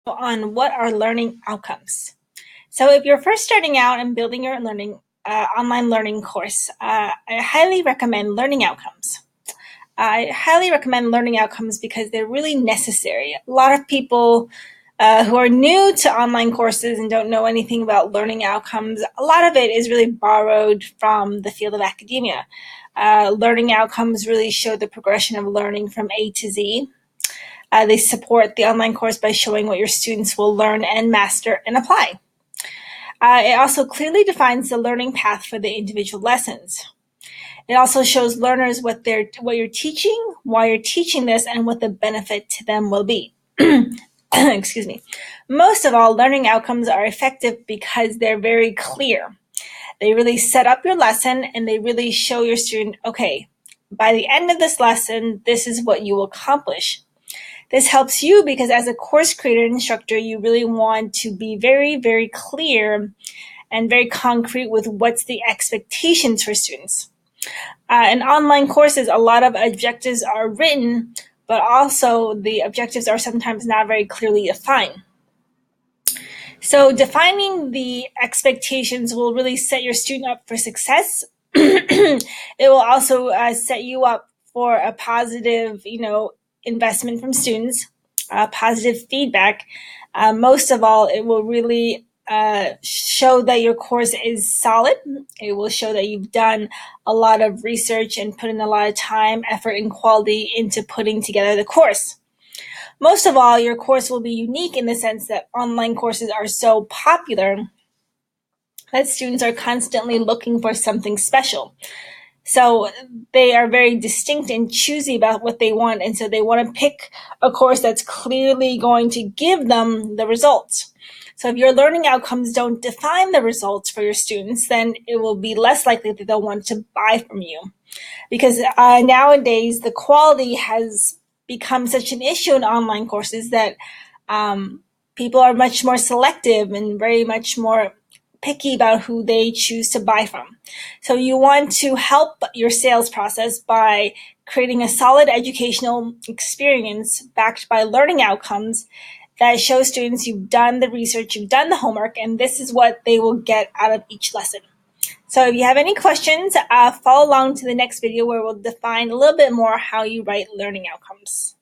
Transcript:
On what are learning outcomes. So if you're first starting out and building your online learning course, I highly recommend learning outcomes. I highly recommend learning outcomes because they're really necessary. A lot of people who are new to online courses and don't know anything about learning outcomes, a lot of it is really borrowed from the field of academia. Learning outcomes really show the progression of learning from A to Z. They support the online course by showing what your students will learn and master and apply. It also clearly defines the learning path for the individual lessons. It also shows learners what you're teaching, why you're teaching this, and what the benefit to them will be. Excuse me. Most of all, learning outcomes are effective because they're very clear. They really set up your lesson and they really show your student, okay, by the end of this lesson, this is what you will accomplish. This helps you because as a course creator and instructor, you really want to be very, very clear and very concrete with what's the expectations for students. In online courses, a lot of objectives are written, but also the objectives are sometimes not very clearly defined. So defining the expectations will really set your student up for success. It will also set you up for a positive, investment from students, positive feedback. Most of all, it will really show that your course is solid. It will show that you've done a lot of research and put in a lot of time, effort, and quality into putting together the course. Most of all, your course will be unique in the sense that online courses are so popular that students are constantly looking for something special. So they are very distinct and choosy about what they want, and so they want to pick a course that's clearly going to give them the results. So if your learning outcomes don't define the results for your students, then it will be less likely that they'll want to buy from you. Because nowadays, the quality has become such an issue in online courses that people are much more selective and very much more picky about who they choose to buy from. So you want to help your sales process by creating a solid educational experience backed by learning outcomes that show students you've done the research, you've done the homework, and this is what they will get out of each lesson. So if you have any questions, follow along to the next video where we'll define a little bit more how you write learning outcomes.